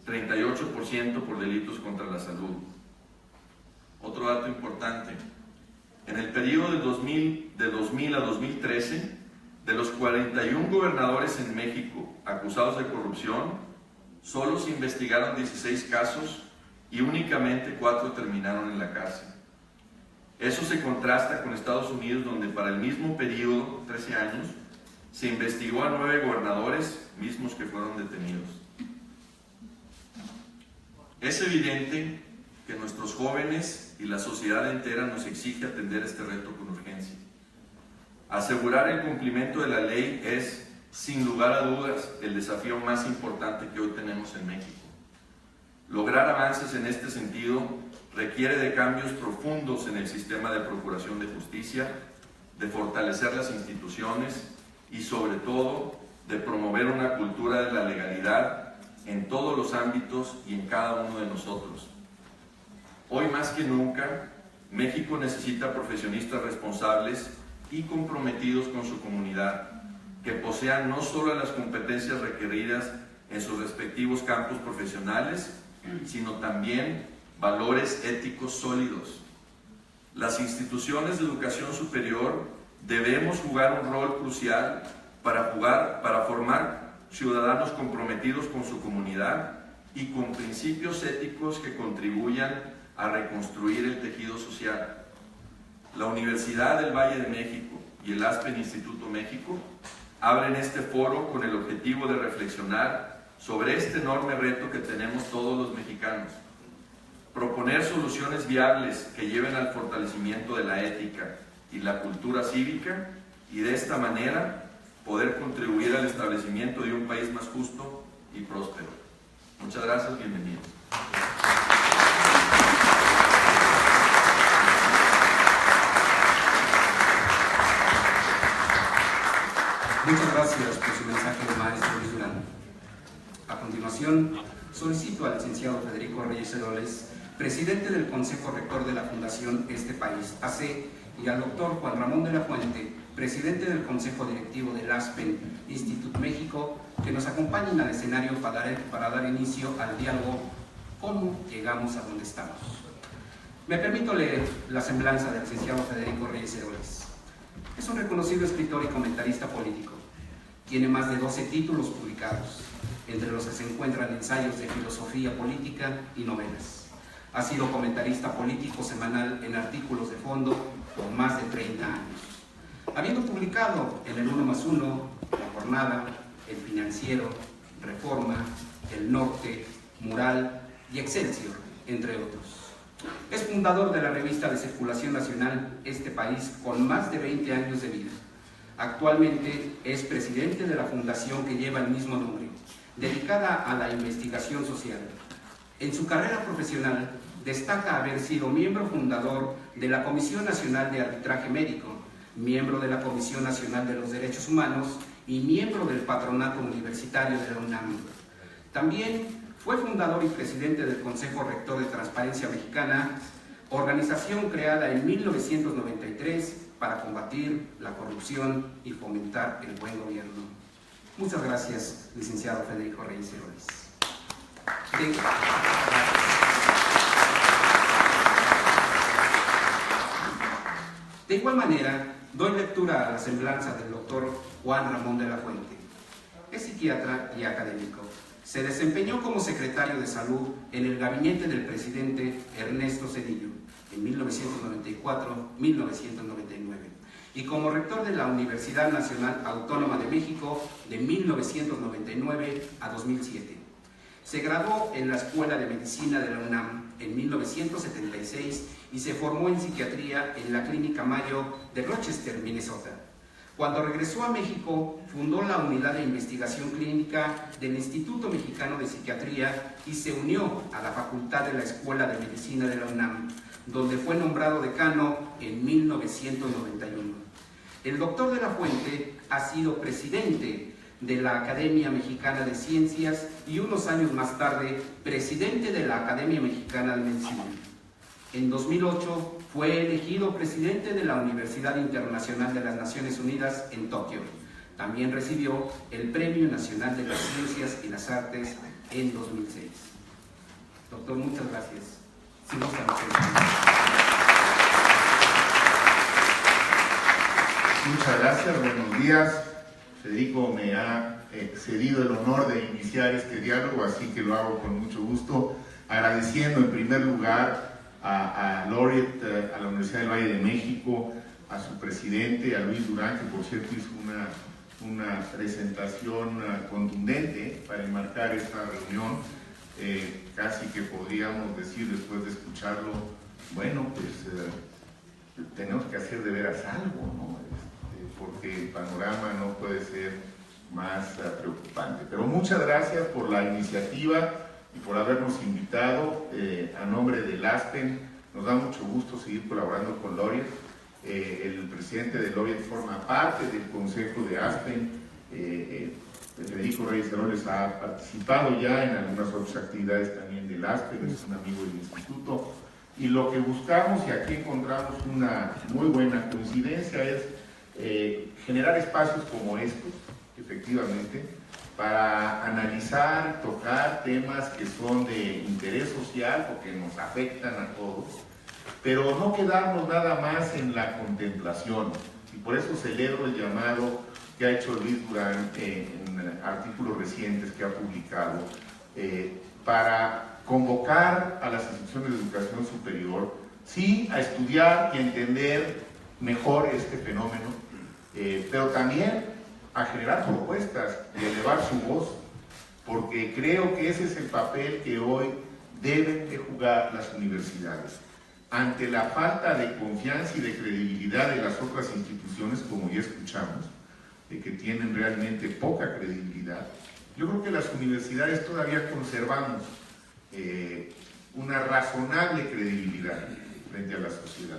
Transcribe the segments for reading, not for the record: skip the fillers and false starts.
38% por delitos contra la salud. Otro dato importante: en el periodo de 2000 a 2013, de los 41 gobernadores en México acusados de corrupción, solo se investigaron 16 casos y únicamente 4 terminaron en la cárcel. Eso se contrasta con Estados Unidos, donde para el mismo periodo, 13 años, se investigó a 9 gobernadores, mismos que fueron detenidos. Es evidente que nuestros jóvenes y la sociedad entera nos exige atender este reto con urgencia. Asegurar el cumplimiento de la ley es, sin lugar a dudas, el desafío más importante que hoy tenemos en México. Lograr avances en este sentido requiere de cambios profundos en el sistema de procuración de justicia, de fortalecer las instituciones y, sobre todo, de promover una cultura de la legalidad en todos los ámbitos y en cada uno de nosotros. Hoy más que nunca, México necesita profesionistas responsables y comprometidos con su comunidad, que posean no solo las competencias requeridas en sus respectivos campos profesionales, sino también valores éticos sólidos. Las instituciones de educación superior debemos jugar un rol crucial para formar ciudadanos comprometidos con su comunidad y con principios éticos que contribuyan a reconstruir el tejido social. La Universidad del Valle de México y el Aspen Instituto México abren este foro con el objetivo de reflexionar sobre este enorme reto que tenemos todos los mexicanos, proponer soluciones viables que lleven al fortalecimiento de la ética y la cultura cívica, y de esta manera poder contribuir al establecimiento de un país más justo y próspero. Muchas gracias, bienvenidos. Muchas gracias por su mensaje, maestro Luis Durán. A continuación, solicito al licenciado Federico Reyes Heroles, presidente del Consejo Rector de la Fundación Este País AC, y al doctor Juan Ramón de la Fuente, presidente del Consejo Directivo del Aspen Institute México, que nos acompañen al escenario para dar inicio al diálogo ¿Cómo llegamos a donde estamos? Me permito leer la semblanza del licenciado Federico Reyes Heroles. Es un reconocido escritor y comentarista político. Tiene más de 12 títulos publicados, entre los que se encuentran ensayos de filosofía política y novelas. Ha sido comentarista político semanal en artículos de fondo por más de 30 años, habiendo publicado en el 1+1, La Jornada, El Financiero, Reforma, El Norte, Mural y Excelsior, entre otros. Es fundador de la revista de circulación nacional Este País, con más de 20 años de vida. Actualmente es presidente de la fundación que lleva el mismo nombre, dedicada a la investigación social. En su carrera profesional destaca haber sido miembro fundador de la Comisión Nacional de Arbitraje Médico, miembro de la Comisión Nacional de los Derechos Humanos y miembro del Patronato Universitario de la UNAM. También fue fundador y presidente del Consejo Rector de Transparencia Mexicana, organización creada en 1993 para combatir la corrupción y fomentar el buen gobierno. Muchas gracias, licenciado Federico Reyes Heroles. De igual manera, doy lectura a la semblanza del doctor Juan Ramón de la Fuente. Es psiquiatra y académico. Se desempeñó como secretario de Salud en el gabinete del presidente Ernesto Zedillo en 1994-1999 y como rector de la Universidad Nacional Autónoma de México de 1999 a 2007. Se graduó en la Escuela de Medicina de la UNAM en 1976 y se formó en psiquiatría en la Clínica Mayo de Rochester, Minnesota. Cuando regresó a México, fundó la Unidad de Investigación Clínica del Instituto Mexicano de Psiquiatría y se unió a la Facultad de la Escuela de Medicina de la UNAM, donde fue nombrado decano en 1991. El doctor de la Fuente ha sido presidente de la Academia Mexicana de Ciencias y unos años más tarde, presidente de la Academia Mexicana de Medicina. En 2008 fue elegido presidente de la Universidad Internacional de las Naciones Unidas en Tokio. También recibió el Premio Nacional de las Ciencias y las Artes en 2006. Doctor, muchas gracias. Si no estamos Muchas gracias, buenos días. Federico me ha cedido el honor de iniciar este diálogo, así que lo hago con mucho gusto, agradeciendo en primer lugar a Laureate, a la Universidad del Valle de México, a su presidente, a Luis Durán, que por cierto hizo una presentación contundente para enmarcar esta reunión. Casi que podríamos decir, después de escucharlo, bueno, pues tenemos que hacer de veras algo, ¿no? Porque el panorama no puede ser más preocupante. Pero muchas gracias por la iniciativa y por habernos invitado. A nombre del ASPEN, nos da mucho gusto seguir colaborando con Laureate. El presidente de Laureate forma parte del consejo de ASPEN. Federico Reyes Heroles ha participado ya en algunas otras actividades también del ASPEN, es un amigo del instituto. Y lo que buscamos, y aquí encontramos una muy buena coincidencia, es generar espacios como estos, efectivamente, para analizar, tocar temas que son de interés social, porque nos afectan a todos, pero no quedarnos nada más en la contemplación. Y por eso celebro el llamado que ha hecho Luis Durán en artículos recientes que ha publicado, para convocar a las instituciones de educación superior, sí, a estudiar y a entender mejor este fenómeno, pero también a generar propuestas y elevar su voz, porque creo que ese es el papel que hoy deben de jugar las universidades. Ante la falta de confianza y de credibilidad de las otras instituciones, como ya escuchamos, de que tienen realmente poca credibilidad, yo creo que las universidades todavía conservamos una razonable credibilidad frente a la sociedad.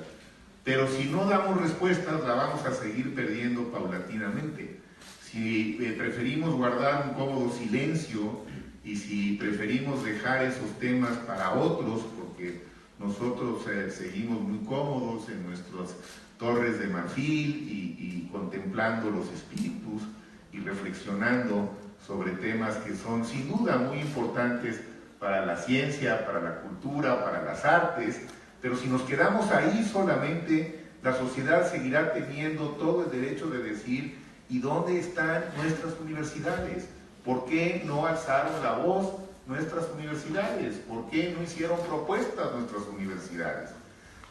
Pero si no damos respuestas, la vamos a seguir perdiendo paulatinamente. Si preferimos guardar un cómodo silencio y si preferimos dejar esos temas para otros, porque nosotros seguimos muy cómodos en nuestras torres de marfil y contemplando los espíritus y reflexionando sobre temas que son sin duda muy importantes para la ciencia, para la cultura, para las artes, pero si nos quedamos ahí solamente, la sociedad seguirá teniendo todo el derecho de decir: ¿y dónde están nuestras universidades? ¿Por qué no alzaron la voz nuestras universidades? ¿Por qué no hicieron propuestas nuestras universidades?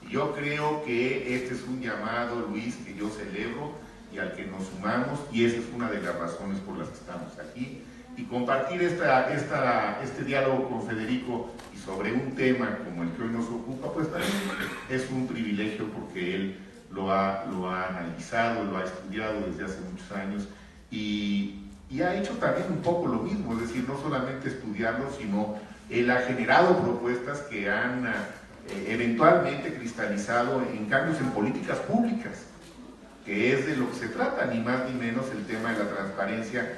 Y yo creo que este es un llamado, Luis, que yo celebro y al que nos sumamos, y esa es una de las razones por las que estamos aquí. Y compartir este diálogo con Federico y sobre un tema como el que hoy nos ocupa, pues también es un privilegio, porque él lo ha analizado, lo ha estudiado desde hace muchos años y ha hecho también un poco lo mismo, es decir, no solamente estudiarlo, sino él ha generado propuestas que han eventualmente cristalizado en cambios en políticas públicas, que es de lo que se trata, ni más ni menos el tema de la transparencia,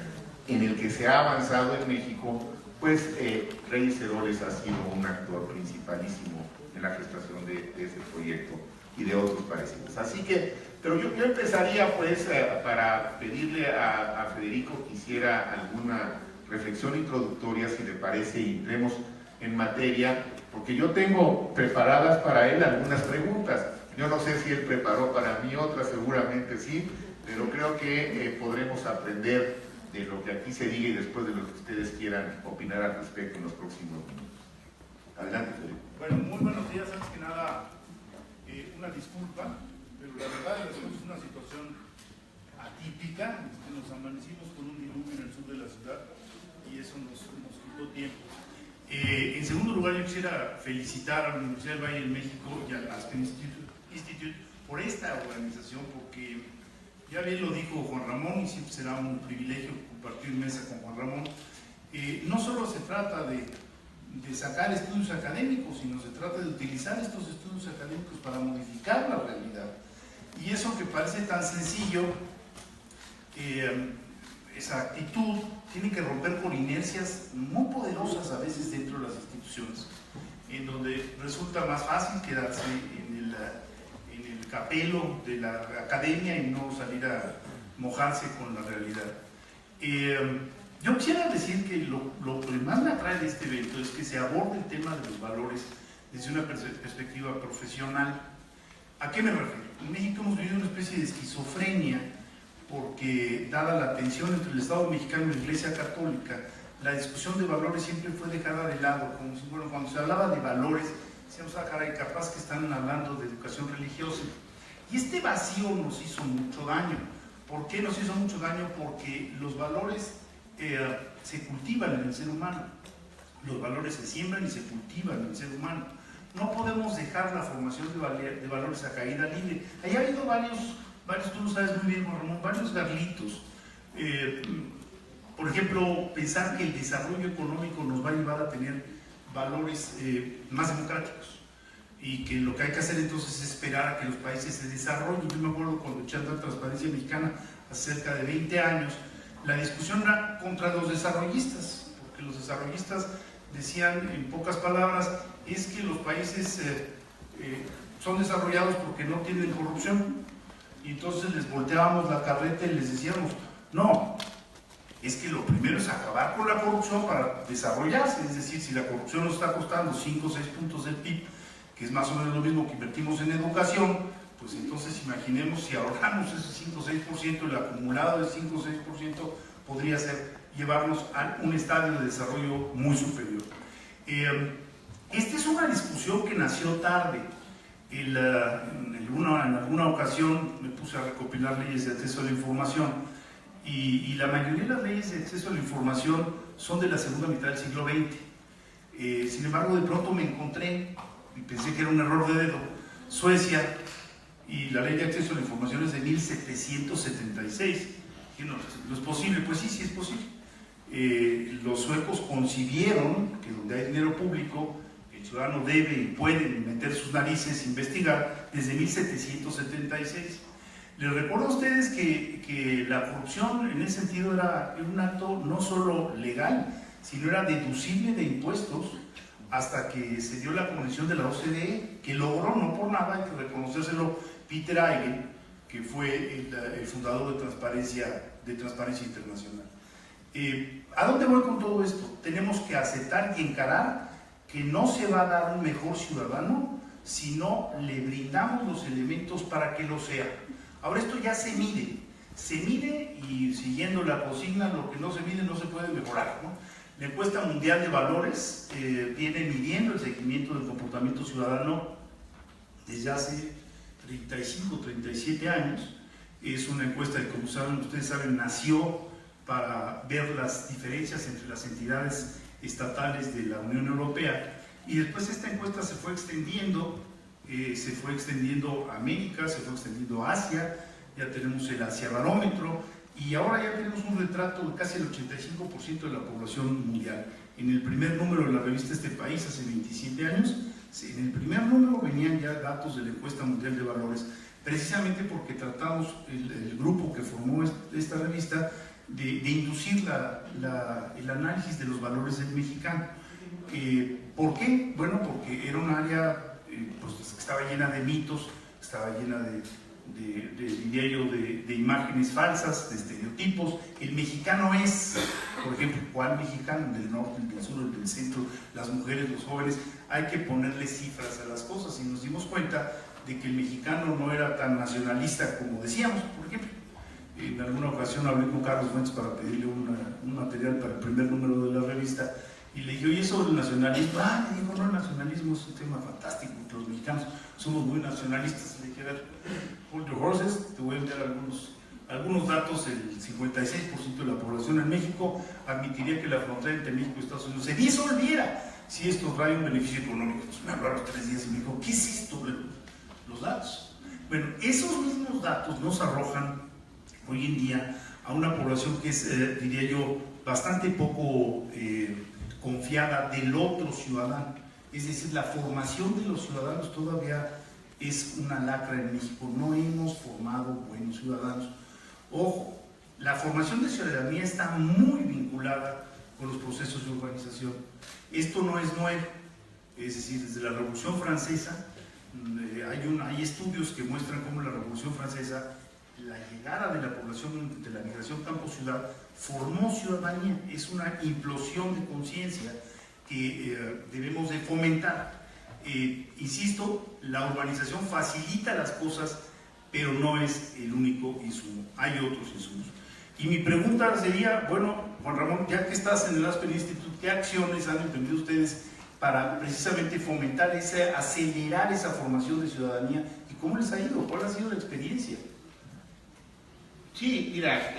en el que se ha avanzado en México. Pues Reyes Heroles ha sido un actor principalísimo en la gestación de ese proyecto y de otros parecidos. Así que, pero yo empezaría pues para pedirle a Federico que hiciera alguna reflexión introductoria, si le parece, y entremos en materia, porque yo tengo preparadas para él algunas preguntas. Yo no sé si él preparó para mí otras, seguramente sí, pero creo que podremos aprender de lo que aquí se diga y después de lo que ustedes quieran opinar al respecto en los próximos minutos. Adelante, Federico. Bueno, muy buenos días. Antes que nada, una disculpa, pero la verdad es que es una situación atípica. Nos amanecimos con un diluvio en el sur de la ciudad y eso nos quitó tiempo. En segundo lugar, yo quisiera felicitar a la Universidad del Valle de México y al Aspen Institute por esta organización, porque ya bien lo dijo Juan Ramón, y siempre será un privilegio compartir mesa con Juan Ramón. No solo se trata de sacar estudios académicos, sino se trata de utilizar estos estudios académicos para modificar la realidad. Y eso que parece tan sencillo, esa actitud, tiene que romper con inercias muy poderosas a veces dentro de las instituciones, en donde resulta más fácil quedarse en el capelo de la academia y no salir a mojarse con la realidad. Yo quisiera decir que lo que más me atrae de este evento es que se aborde el tema de los valores desde una perspectiva profesional. ¿A qué me refiero? En México hemos vivido una especie de esquizofrenia porque, dada la tensión entre el Estado mexicano y la Iglesia Católica, la discusión de valores siempre fue dejada de lado, como si, bueno, cuando se hablaba de valores, decíamos, ah, caray, capaz que están hablando de educación religiosa. Y este vacío nos hizo mucho daño. ¿Por qué nos hizo mucho daño? Porque los valores se cultivan en el ser humano. Los valores se siembran y se cultivan en el ser humano. No podemos dejar la formación de valores a caída libre. Ahí ha habido varios, tú lo sabes muy bien, Juan Ramón, varios garlitos. Por ejemplo, pensar que el desarrollo económico nos va a llevar a tener valores más democráticos y que lo que hay que hacer entonces es esperar a que los países se desarrollen. Yo me acuerdo cuando echando la Transparencia Mexicana hace cerca de 20 años, la discusión era contra los desarrollistas, porque los desarrollistas decían en pocas palabras, es que los países son desarrollados porque no tienen corrupción, y entonces les volteábamos la carreta y les decíamos, no, es que lo primero es acabar con la corrupción para desarrollarse, es decir, si la corrupción nos está costando 5 o 6 puntos del PIB, que es más o menos lo mismo que invertimos en educación, pues entonces imaginemos si ahorramos ese 5 o 6%, el acumulado del 5 o 6% podría ser llevarnos a un estadio de desarrollo muy superior. Esta es una discusión que nació tarde. En alguna ocasión me puse a recopilar leyes de acceso a la información y la mayoría de las leyes de acceso a la información son de la segunda mitad del siglo XX. Sin embargo, de pronto me encontré, y pensé que era un error de dedo, Suecia, y la ley de acceso a la información es de 1776. Y no es posible, pues sí, sí es posible. Los suecos concibieron que donde hay dinero público, el ciudadano debe y puede meter sus narices e investigar desde 1776. Les recuerdo a ustedes que la corrupción en ese sentido era un acto no solo legal, sino era deducible de impuestos, hasta que se dio la convención de la OCDE, que logró, no por nada, hay que reconocérselo, Peter Eigen, que fue el fundador de Transparencia Internacional. ¿A dónde voy con todo esto? Tenemos que aceptar y encarar que no se va a dar un mejor ciudadano si no le brindamos los elementos para que lo sea. Ahora, esto ya se mide y siguiendo la consigna, lo que no se mide no se puede mejorar, ¿no? La encuesta mundial de valores viene midiendo el seguimiento del comportamiento ciudadano desde hace 35, 37 años. Es una encuesta que, como ustedes saben, nació para ver las diferencias entre las entidades estatales de la Unión Europea, y después esta encuesta se fue extendiendo a América, se fue extendiendo a Asia, ya tenemos el Asia Barómetro, y ahora ya tenemos un retrato de casi el 85% de la población mundial. En el primer número de la revista Este País, hace 27 años, en el primer número venían ya datos de la encuesta mundial de valores, precisamente porque tratamos, el grupo que formó esta revista, de inducir el análisis de los valores del mexicano. ¿Por qué? Bueno, porque era un área pues, que estaba llena de mitos, estaba llena diría yo, de imágenes falsas, de estereotipos. El mexicano es, por ejemplo, ¿cuál mexicano? Del norte, del sur, del centro, las mujeres, los jóvenes. Hay que ponerle cifras a las cosas, y nos dimos cuenta de que el mexicano no era tan nacionalista como decíamos. Por ejemplo, en alguna ocasión hablé con Carlos Fuentes para pedirle un material para el primer número de la revista, y le dije, oye, eso del nacionalismo, me dijo, no, el nacionalismo es un tema fantástico, los mexicanos somos muy nacionalistas. Le dije, a ver, hold your horses, te voy a enviar algunos datos. El 56% de la población en México admitiría que la frontera entre México y Estados Unidos se disolviera si esto trae un beneficio económico. Entonces me habló a los 3 días y me dijo, ¿qué es esto? Los datos. Bueno, esos mismos datos nos arrojan hoy en día a una población que es, diría yo, bastante poco confiada del otro ciudadano. Es decir, la formación de los ciudadanos todavía es una lacra en México. No hemos formado buenos ciudadanos. Ojo, la formación de ciudadanía está muy vinculada con los procesos de urbanización. Esto no es nuevo. Es decir, desde la Revolución Francesa hay estudios que muestran cómo la Revolución Francesa la llegada de la población de la migración campo-ciudad formó ciudadanía. Es una implosión de conciencia que debemos de fomentar. Insisto, la urbanización facilita las cosas, pero no es el único insumo, hay otros insumos. Y mi pregunta sería, bueno, Juan Ramón, ya que estás en el Aspen Institute, ¿qué acciones han emprendido ustedes para precisamente fomentar, acelerar esa formación de ciudadanía? ¿Y cómo les ha ido? ¿Cuál ha sido la experiencia? Sí, mira,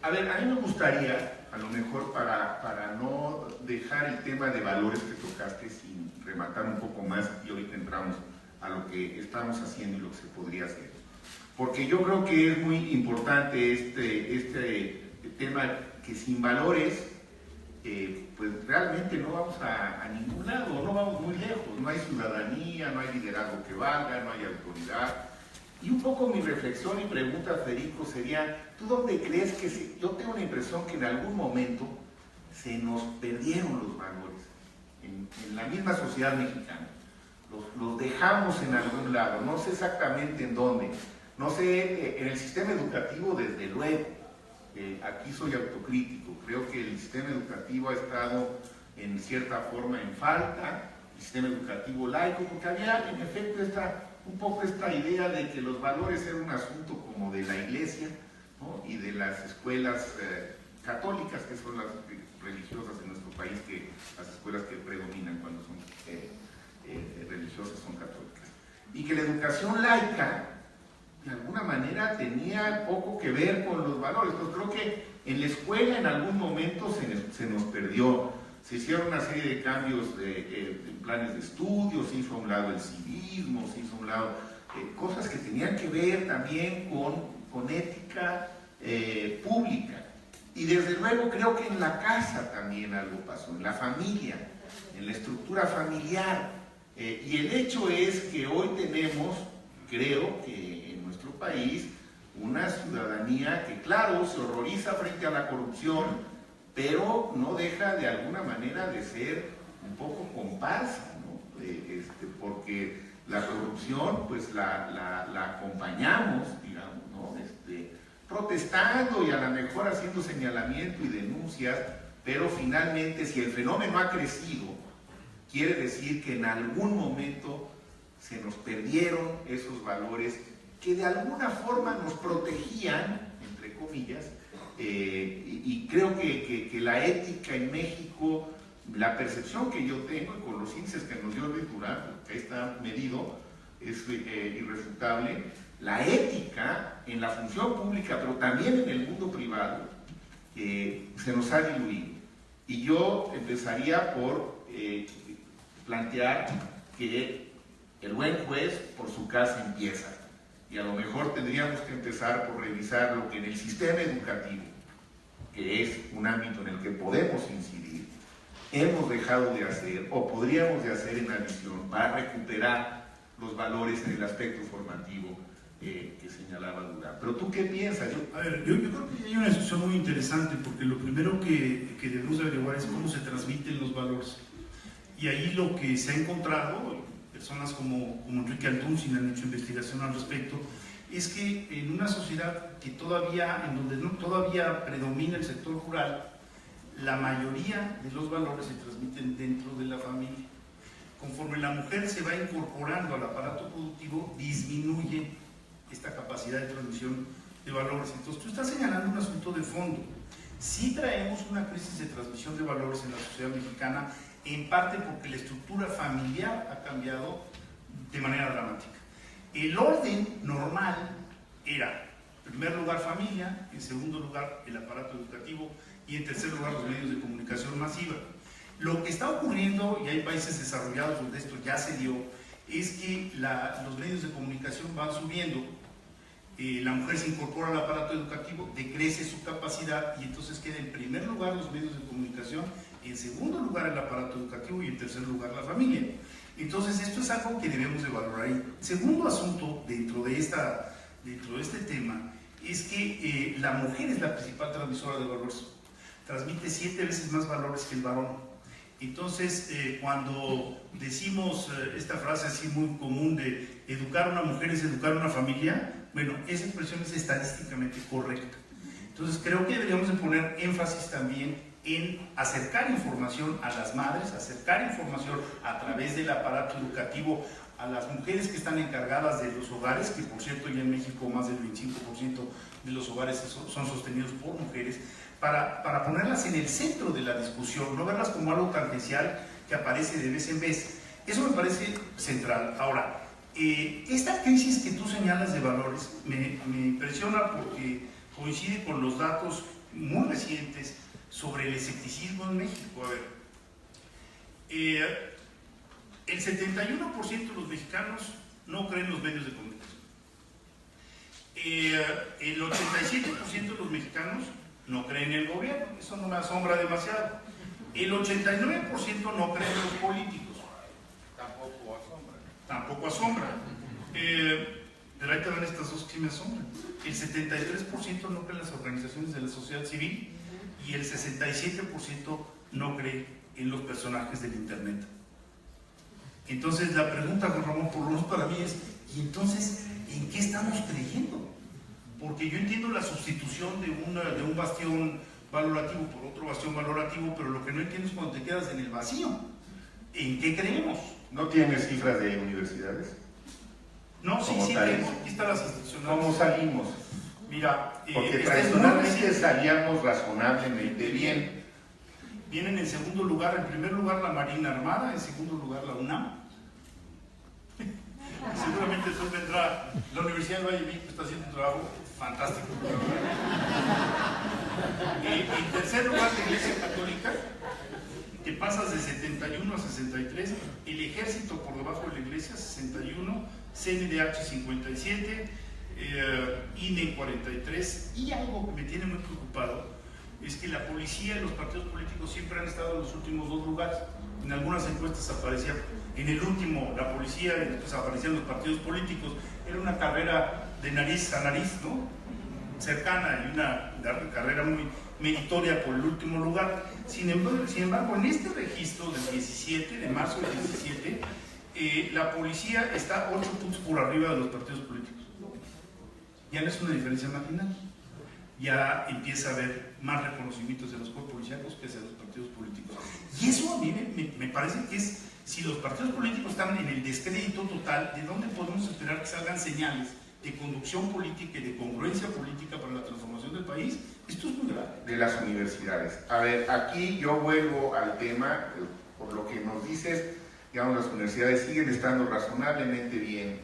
a ver, a mí me gustaría, a lo mejor para no dejar el tema de valores que tocaste sin rematar un poco más, y ahorita entramos a lo que estamos haciendo y lo que se podría hacer. Porque yo creo que es muy importante este tema, que sin valores, pues realmente no vamos a ningún lado, no vamos muy lejos, no hay ciudadanía, no hay liderazgo que valga, no hay autoridad. Y un poco mi reflexión y pregunta, Federico, sería, ¿tú dónde crees que yo tengo la impresión que en algún momento se nos perdieron los valores en la misma sociedad mexicana? Los dejamos en algún lado, no sé exactamente en dónde, no sé, en el sistema educativo desde luego, aquí soy autocrítico, creo que el sistema educativo ha estado en cierta forma en falta, el sistema educativo laico, porque había en efecto un poco esta idea de que los valores eran un asunto como de la iglesia, ¿no? Y de las escuelas católicas, que son las religiosas en nuestro país, que las escuelas que predominan cuando son religiosas son católicas. Y que la educación laica, de alguna manera, tenía poco que ver con los valores. Entonces creo que en la escuela en algún momento se nos perdió. Se hicieron una serie de cambios de planes de estudio, se hizo a un lado el civismo, se hizo a un lado cosas que tenían que ver también con ética pública. Y desde luego creo que en la casa también algo pasó, en la familia, en la estructura familiar. Y el hecho es que hoy tenemos, creo que en nuestro país, una ciudadanía que, claro, se horroriza frente a la corrupción, pero no deja de alguna manera de ser un poco comparsa, ¿no? Porque la corrupción pues la acompañamos, digamos, ¿no? Protestando y a lo mejor haciendo señalamiento y denuncias, pero finalmente si el fenómeno ha crecido, quiere decir que en algún momento se nos perdieron esos valores que de alguna forma nos protegían, entre comillas, y creo que la ética en México, la percepción que yo tengo, y con los índices que nos dio Luis Durán, que está medido, es irrefutable, la ética en la función pública, pero también en el mundo privado, se nos ha diluido. Y yo empezaría por plantear que el buen juez por su casa empieza. Y a lo mejor tendríamos que empezar por revisar lo que en el sistema educativo, que es un ámbito en el que podemos incidir, hemos dejado de hacer o podríamos de hacer en la visión para recuperar los valores en el aspecto formativo que señalaba Durán. Pero ¿tú qué piensas? A ver, yo creo que hay una discusión muy interesante, porque lo primero que debemos averiguar es cómo se transmiten los valores. Y ahí lo que se ha encontrado, personas como Enrique Altunsin han hecho investigación al respecto, es que en una sociedad que en donde todavía predomina el sector rural, la mayoría de los valores se transmiten dentro de la familia. Conforme la mujer se va incorporando al aparato productivo, disminuye esta capacidad de transmisión de valores. Entonces tú estás señalando un asunto de fondo. Sí traemos una crisis de transmisión de valores en la sociedad mexicana, en parte porque la estructura familiar ha cambiado de manera dramática. El orden normal era, en primer lugar, familia, en segundo lugar, el aparato educativo y en tercer lugar, los medios de comunicación masiva. Lo que está ocurriendo, y hay países desarrollados donde esto ya se dio, es que los medios de comunicación van subiendo, la mujer se incorpora al aparato educativo, decrece su capacidad y entonces queda en primer lugar los medios de comunicación, en segundo lugar el aparato educativo y en tercer lugar la familia. Entonces esto es algo que debemos de valorar. El segundo asunto dentro de este tema es que la mujer es la principal transmisora de valores, transmite 7 veces más valores que el varón. Entonces cuando decimos esta frase así muy común de educar a una mujer es educar a una familia, Bueno, esa expresión es estadísticamente correcta. Entonces creo que deberíamos de poner énfasis también en acercar información a las madres, acercar información a través del aparato educativo a las mujeres que están encargadas de los hogares, que por cierto ya en México más del 25% de los hogares son sostenidos por mujeres, para ponerlas en el centro de la discusión, no verlas como algo tangencial que aparece de vez en vez. Eso me parece central. Ahora, esta crisis que tú señalas de valores me impresiona porque coincide con los datos muy recientes sobre el escepticismo en México. A ver, el 71% de los mexicanos no creen en los medios de comunicación. El 87% de los mexicanos no creen en el gobierno, eso no me asombra demasiado. El 89% no creen en los políticos, tampoco asombra. Pero ahí te dan estas dos que me asombran. El 73% no cree en las organizaciones de la sociedad civil y el 67% no cree en los personajes del internet. Entonces la pregunta, Juan Ramón, por lo menos para mí es, ¿y entonces en qué estamos creyendo? Porque yo entiendo la sustitución de un bastión valorativo por otro bastión valorativo, pero lo que no entiendo es cuando te quedas en el vacío. ¿En qué creemos? ¿No tienes cifras de universidades? No, sí, tenemos. Aquí están las institucionales. ¿Cómo salimos? Mira, porque tradicionalmente salíamos razonablemente bien. Vienen en segundo lugar, en primer lugar la Marina Armada, en segundo lugar la UNAM. Seguramente después vendrá la Universidad de Valle de México, está haciendo un trabajo fantástico. En tercer lugar la Iglesia Católica, que pasas de 71 a 63, el Ejército por debajo de la Iglesia 61, CNDH 57, INE 43, y algo que me tiene muy preocupado es que la policía y los partidos políticos siempre han estado en los últimos dos lugares. En algunas encuestas aparecía, en el último, la policía, y después aparecían los partidos políticos. Era una carrera de nariz a nariz, ¿no? Cercana, y una carrera muy meritoria por el último lugar. Sin embargo, en este registro del 17, de marzo del 17, la policía está 8 puntos por arriba de los partidos políticos. Ya no es una diferencia marginal. Ya empieza a haber más reconocimientos de los cuerpos policíacos que de los partidos políticos. Y eso a mí me parece que es, si los partidos políticos están en el descrédito total, ¿de dónde podemos esperar que salgan señales de conducción política y de congruencia política para la transformación del país? Esto es muy grave. De las universidades. A ver, aquí yo vuelvo al tema, por lo que nos dices, digamos, las universidades siguen estando razonablemente bien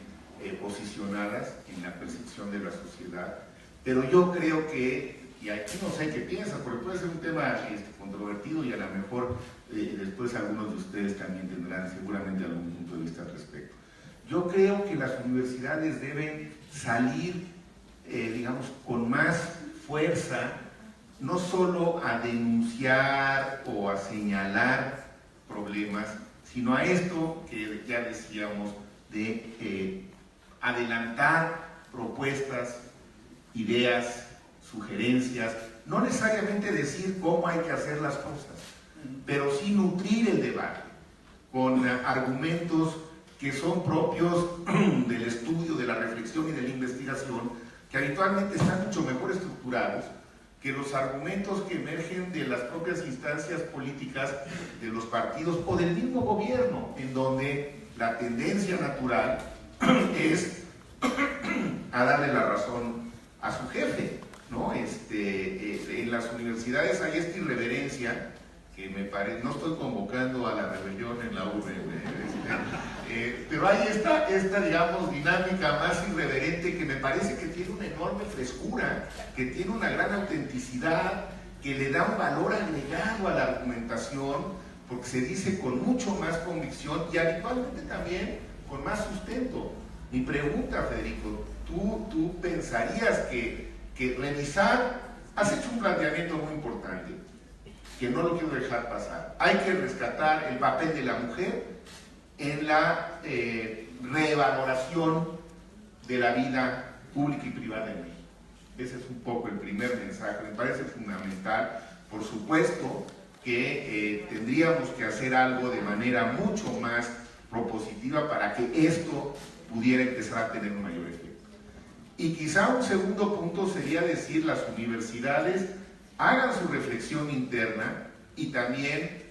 posicionadas en la percepción de la sociedad. Pero yo creo que, y aquí no sé qué piensas, porque puede ser un tema controvertido y a lo mejor después algunos de ustedes también tendrán seguramente algún punto de vista al respecto. Yo creo que las universidades deben salir, digamos, con más fuerza, no solo a denunciar o a señalar problemas, sino a esto que ya decíamos de adelantar propuestas, ideas, sugerencias, no necesariamente decir cómo hay que hacer las cosas, pero sí nutrir el debate con argumentos que son propios del estudio, de la reflexión y de la investigación, que habitualmente están mucho mejor estructurados que los argumentos que emergen de las propias instancias políticas de los partidos o del mismo gobierno, en donde la tendencia natural es a darle la razón a su jefe, ¿no? En las universidades hay esta irreverencia que me parece, no estoy convocando a la rebelión en la URB, pero hay esta, digamos, dinámica más irreverente que me parece que tiene una enorme frescura, que tiene una gran autenticidad, que le da un valor agregado a la argumentación, porque se dice con mucho más convicción y habitualmente también con más sustento. Mi pregunta, Federico, ¿tú pensarías que revisar, has hecho un planteamiento muy importante, que no lo quiero dejar pasar, hay que rescatar el papel de la mujer en la revaloración de la vida pública y privada en México? Ese es un poco el primer mensaje, me parece fundamental. Por supuesto que tendríamos que hacer algo de manera mucho más propositiva para que esto pudiera empezar a tener un mayor efecto. Y quizá un segundo punto sería decir, las universidades hagan su reflexión interna y también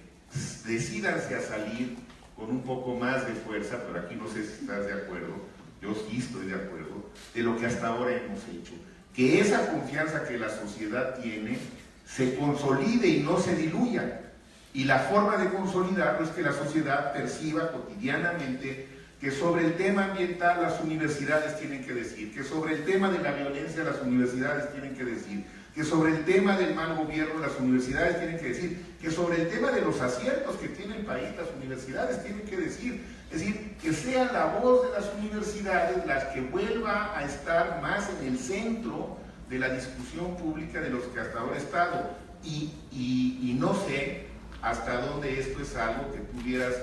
decídanse a salir con un poco más de fuerza, pero aquí no sé si estás de acuerdo, yo sí estoy de acuerdo, de lo que hasta ahora hemos hecho. Que esa confianza que la sociedad tiene se consolide y no se diluya. Y la forma de consolidarlo es que la sociedad perciba cotidianamente que sobre el tema ambiental las universidades tienen que decir, que sobre el tema de la violencia las universidades tienen que decir, que sobre el tema del mal gobierno las universidades tienen que decir, que sobre el tema de los aciertos que tiene el país las universidades tienen que decir. Es decir, que sea la voz de las universidades las que vuelva a estar más en el centro de la discusión pública de los que hasta ahora ha estado. Y no sé hasta dónde esto es algo que tú vieras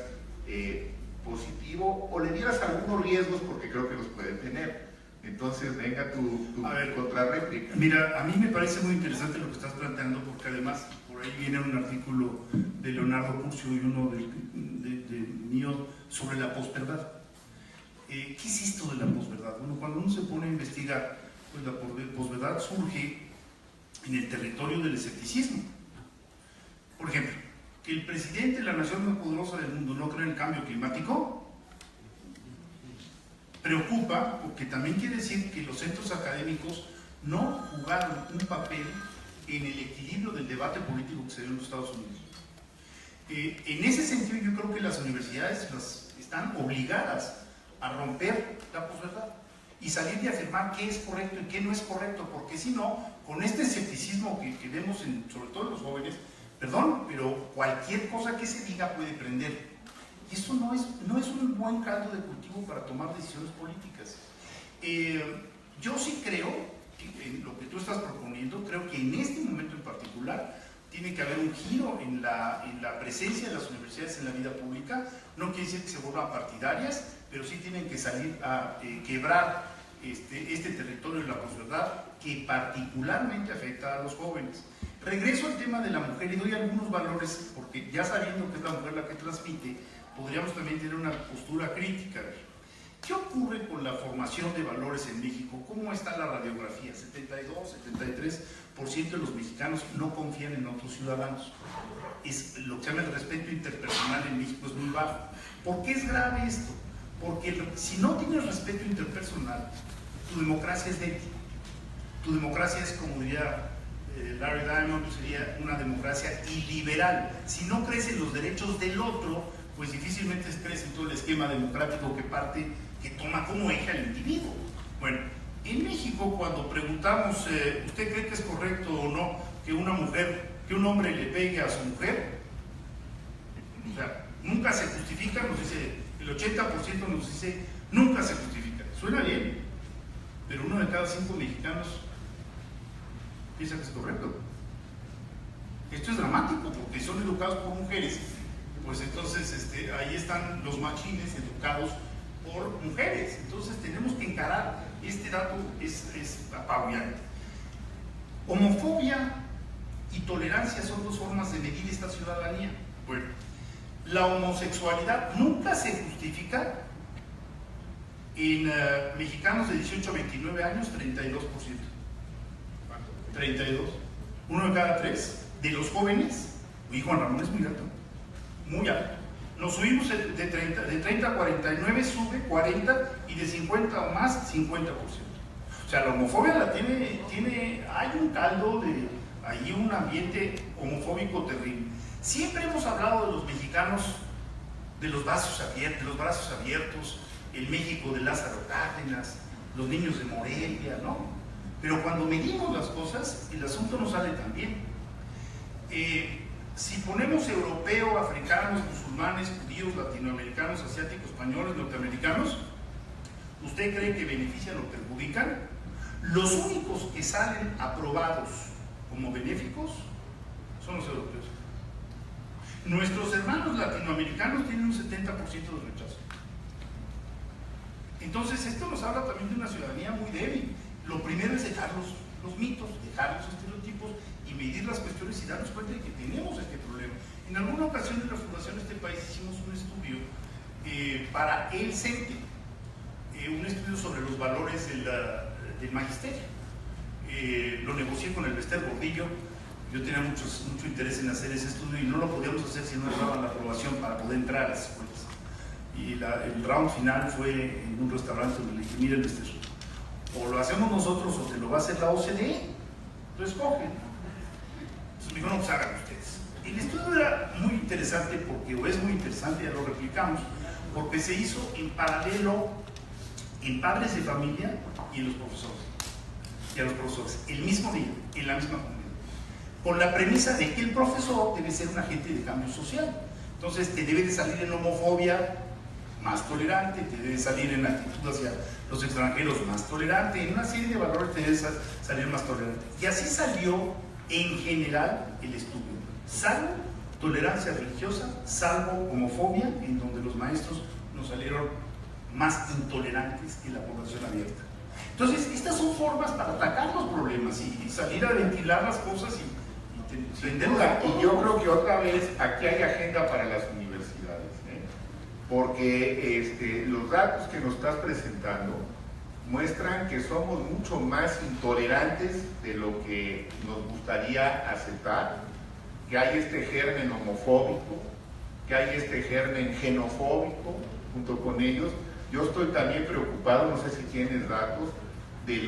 positivo o le dieras algunos riesgos, porque creo que los pueden tener. Entonces, venga tu contrarréplica. Mira, a mí me parece muy interesante lo que estás planteando, porque además por ahí viene un artículo de Leonardo Curcio y uno de mío sobre la posverdad. ¿Qué es esto de la posverdad? Bueno, cuando uno se pone a investigar, pues la posverdad surge en el territorio del escepticismo. Por ejemplo, que el presidente de la nación más poderosa del mundo no cree en el cambio climático preocupa, porque también quiere decir que los centros académicos no jugaron un papel en el equilibrio del debate político que se dio en los Estados Unidos. En ese sentido, yo creo que las universidades están obligadas a romper la posverdad y salir de afirmar qué es correcto y qué no es correcto, porque si no, con este escepticismo que vemos sobre todo en los jóvenes, perdón, pero cualquier cosa que se diga puede prender. Y eso no es un buen caldo de cultivo para tomar decisiones políticas. Yo sí creo, en lo que tú estás proponiendo, creo que en este momento en particular tiene que haber un giro en la presencia de las universidades en la vida pública. No quiere decir que se vuelvan partidarias, pero sí tienen que salir a quebrar este territorio de la posverdad que particularmente afecta a los jóvenes. Regreso al tema de la mujer y doy algunos valores, porque ya sabiendo que es la mujer la que transmite, podríamos también tener una postura crítica. ¿Qué ocurre con la formación de valores en México? ¿Cómo está la radiografía? 73% de los mexicanos no confían en otros ciudadanos. Es lo que se llama el respeto interpersonal en México es muy bajo. ¿Por qué es grave esto? Porque si no tienes respeto interpersonal, tu democracia es débil. Tu democracia es, como diría Larry Diamond, sería una democracia iliberal. Si no crees en los derechos del otro, pues difícilmente crees en todo el esquema democrático que toma como eje al individuo. Bueno, en México, cuando preguntamos, ¿usted cree que es correcto o no que un hombre le pegue a su mujer? O sea, nunca se justifica, nos dice, el 80% nos dice, nunca se justifica. Suena bien, pero 1 de cada 5 mexicanos piensa que es correcto. Esto es dramático, porque son educados por mujeres. Pues entonces ahí están los machines educados por mujeres. Entonces tenemos que encarar, este dato es apabullante. Homofobia y tolerancia son 2 formas de medir esta ciudadanía. Bueno, la homosexualidad nunca se justifica en mexicanos de 18 a 29 años, 32%. 32. 1 de cada 3 de los jóvenes, y Juan Ramón es muy alto. Muy alto. Nos subimos de 30 a 49, sube 40 y de 50 o más, 50%. O sea, la homofobia la hay un caldo hay un ambiente homofóbico terrible. Siempre hemos hablado de los mexicanos, de los brazos abiertos, el México de Lázaro Cárdenas, los niños de Morelia, ¿no? Pero cuando medimos las cosas, el asunto no sale tan bien. Si ponemos europeo, africanos, musulmanes, judíos, latinoamericanos, asiáticos, españoles, norteamericanos, ¿usted cree que benefician o perjudican? Los únicos que salen aprobados como benéficos son los europeos. Nuestros hermanos latinoamericanos tienen un 70% de rechazo. Entonces esto nos habla también de una ciudadanía muy débil. Lo primero es dejar los mitos, dejar los estereotipos y medir las cuestiones y darnos cuenta de que tenemos este problema. En alguna ocasión en la fundación de este país hicimos un estudio para el CENTE, un estudio sobre los valores del magisterio. Lo negocié con el Bester Gordillo. Yo tenía mucho interés en hacer ese estudio y no lo podíamos hacer si no nos daban la aprobación para poder entrar a las escuelas. Y el round final fue en un restaurante donde le dije, miren, o lo hacemos nosotros o te lo va a hacer la OCDE, lo escogen. Entonces me dijo, no, pues hagan ustedes. Y el estudio era muy interesante porque, o es muy interesante, ya lo replicamos, porque se hizo en paralelo en padres de familia y en los profesores. Y a los profesores, el mismo día, en la misma comunidad. Con la premisa de que el profesor debe ser un agente de cambio social. Entonces te debe de salir en homofobia más tolerante, te debe salir en actitud hacia los extranjeros más tolerante, en una serie de valores te debe salir más tolerante. Y así salió en general el estudio. Salvo tolerancia religiosa, salvo homofobia, en donde los maestros nos salieron más intolerantes que la población abierta. Entonces, estas son formas para atacar los problemas y salir a ventilar las cosas sin duda. Y yo creo que otra vez aquí hay agenda para las universidades, porque los datos que nos estás presentando muestran que somos mucho más intolerantes de lo que nos gustaría aceptar, que hay este germen homofóbico, que hay este germen xenofóbico junto con ellos. Yo estoy también preocupado, no sé si tienes datos, de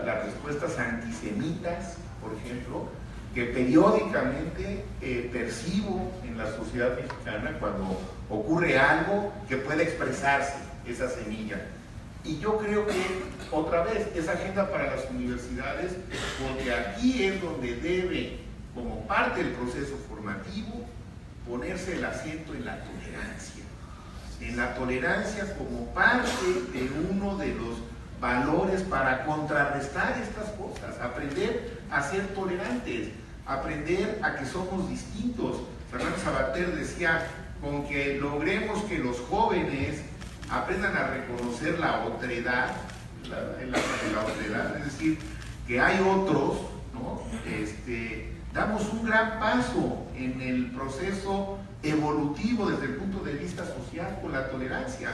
las respuestas antisemitas, por ejemplo, que periódicamente percibo en la sociedad mexicana cuando ocurre algo que puede expresarse esa semilla. Y yo creo que, otra vez, es agenda para las universidades, porque aquí es donde debe, como parte del proceso formativo, ponerse el acento en la tolerancia. En la tolerancia como parte de uno de los valores para contrarrestar estas cosas, aprender a ser tolerantes, aprender a que somos distintos. Fernando Sabater decía, con que logremos que los jóvenes aprendan a reconocer la otredad, la otredad, es decir, que hay otros, ¿no? Damos un gran paso en el proceso evolutivo desde el punto de vista social con la tolerancia,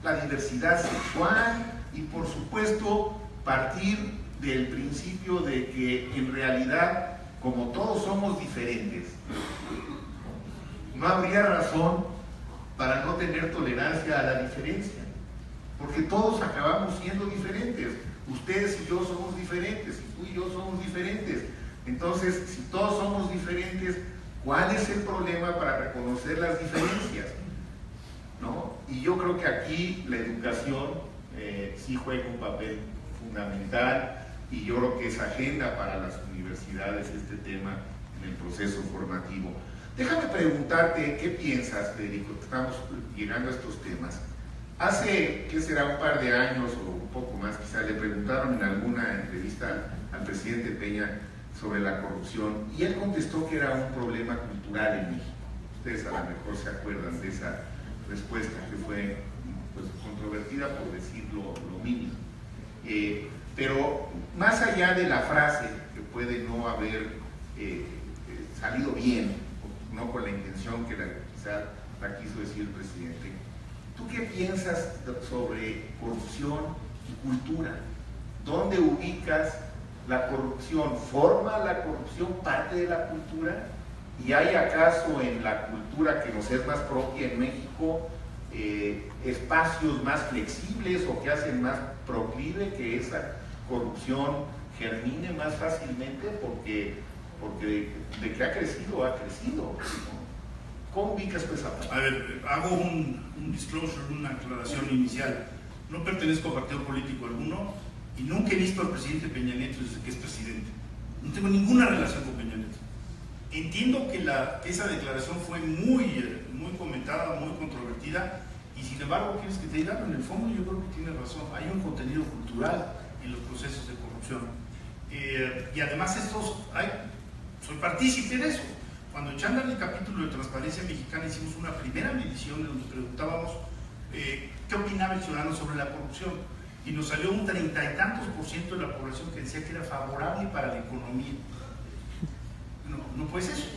la diversidad sexual y por supuesto partir del principio de que en realidad como todos somos diferentes, no habría razón para no tener tolerancia a la diferencia, porque todos acabamos siendo diferentes. Ustedes y yo somos diferentes, y tú y yo somos diferentes. Entonces, si todos somos diferentes, ¿cuál es el problema para reconocer las diferencias? ¿No? Y yo creo que aquí la educación sí juega un papel fundamental, y yo creo que es agenda para las universidades este tema en el proceso formativo. Déjame preguntarte, ¿qué piensas, Federico? Estamos llegando a estos temas. Hace, ¿qué será? Un par de años o un poco más quizá, le preguntaron en alguna entrevista al presidente Peña sobre la corrupción y él contestó que era un problema cultural en México. Ustedes a lo mejor se acuerdan de esa respuesta que fue pues, controvertida por decirlo lo mínimo. Pero más allá de la frase que puede no haber salido bien, no con la intención que quizá la quiso decir el presidente, ¿tú qué piensas sobre corrupción y cultura? ¿Dónde ubicas la corrupción? ¿Forma la corrupción parte de la cultura? ¿Y hay acaso en la cultura que nos es más propia en México espacios más flexibles o que hacen más proclive que esa corrupción germine más fácilmente? Porque de que ha crecido, ha crecido. ¿Cómo ubicas esa parte? A ver, hago un disclosure, una aclaración inicial. No pertenezco a partido político alguno y nunca he visto al presidente Peña Nieto desde que es presidente. No tengo ninguna relación con Peña Nieto. Entiendo que esa declaración fue muy comentada, muy controvertida, y sin embargo, ¿quieres que te diga? En el fondo yo creo que tienes razón. Hay un contenido cultural en los procesos de corrupción. Y además soy partícipe de eso. Cuando echando el capítulo de Transparencia Mexicana hicimos una primera medición en donde preguntábamos qué opinaba el ciudadano sobre la corrupción, y nos salió un 30 y tantos % de la población que decía que era favorable para la economía. No puede ser eso,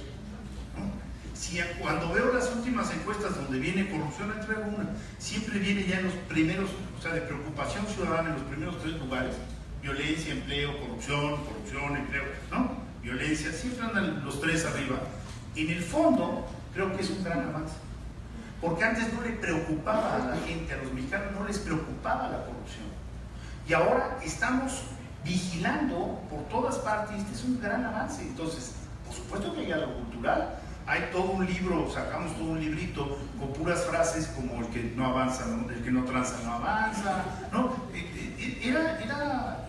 ¿no? Si cuando veo las últimas encuestas donde viene corrupción, entre algunas, siempre viene ya en los primeros, o sea, de preocupación ciudadana en los primeros 3 lugares, violencia, empleo, corrupción, empleo, ¿no? Violencia, siempre andan los tres arriba. En el fondo, creo que es un gran avance. Porque antes no le preocupaba a la gente, a los mexicanos no les preocupaba la corrupción. Y ahora estamos vigilando por todas partes, este es un gran avance. Entonces, por supuesto que hay algo cultural. Hay todo un libro, sacamos todo un librito con puras frases como el que no avanza, ¿no? El que no tranza no avanza, ¿no? Era